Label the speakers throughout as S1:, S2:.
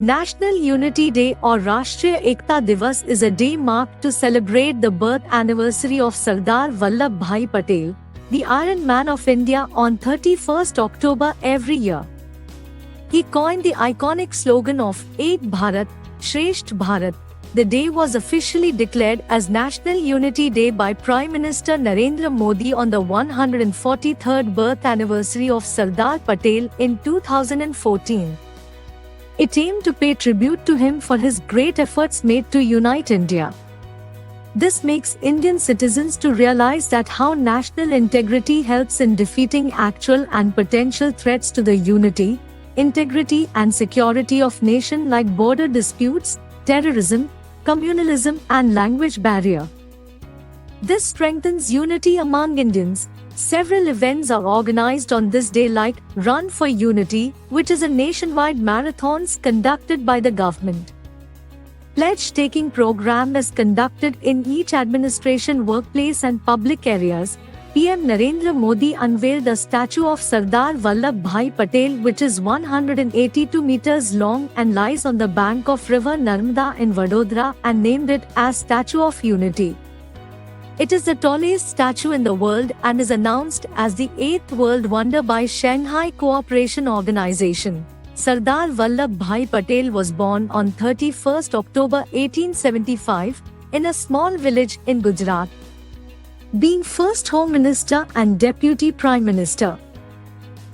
S1: National Unity Day or Rashtriya Ekta Diwas is a day marked to celebrate the birth anniversary of Sardar Vallabh Bhai Patel, the Iron Man of India, on 31st October every year. He coined the iconic slogan of Ek Bharat, Shreshtha Bharat. The day was officially declared as National Unity Day by Prime Minister Narendra Modi on the 143rd birth anniversary of Sardar Patel in 2014. It aimed to pay tribute to him for his great efforts made to unite India. This makes Indian citizens to realize that how national integrity helps in defeating actual and potential threats to the unity, integrity and security of nation like border disputes, terrorism, communalism and language barrier. This strengthens unity among Indians. Several events are organized on this day like Run for Unity, which is a nationwide marathons conducted by the government. Pledge-taking program is conducted in each administration workplace and public areas. PM Narendra Modi unveiled a statue of Sardar Vallabh Bhai Patel which is 182 meters long and lies on the bank of river Narmada in Vadodara and named it as Statue of Unity. It is the tallest statue in the world and is announced as the 8th World Wonder by Shanghai Cooperation Organization. Sardar Vallabh Bhai Patel was born on 31st October 1875 in a small village in Gujarat. Being first Home Minister and Deputy Prime Minister,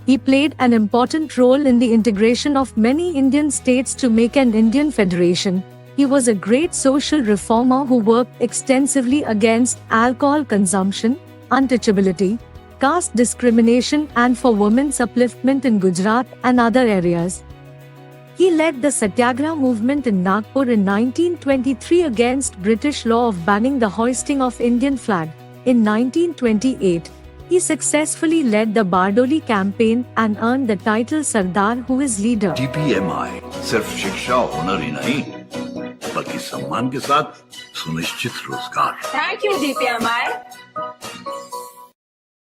S1: he played an important role in the integration of many Indian states to make an Indian federation. He was a great social reformer who worked extensively against alcohol consumption, untouchability, caste discrimination and for women's upliftment in Gujarat and other areas. He led the Satyagraha movement in Nagpur in 1923 against British law of banning the hoisting of Indian flag. In 1928, he successfully led the Bardoli campaign and earned the title Sardar, who is leader.
S2: DHMI सिर्फ शिक्षा हुनर ही नहीं बल्कि सम्मान के साथ सुनिश्चित रोजगार।
S3: Thank you, DHMI.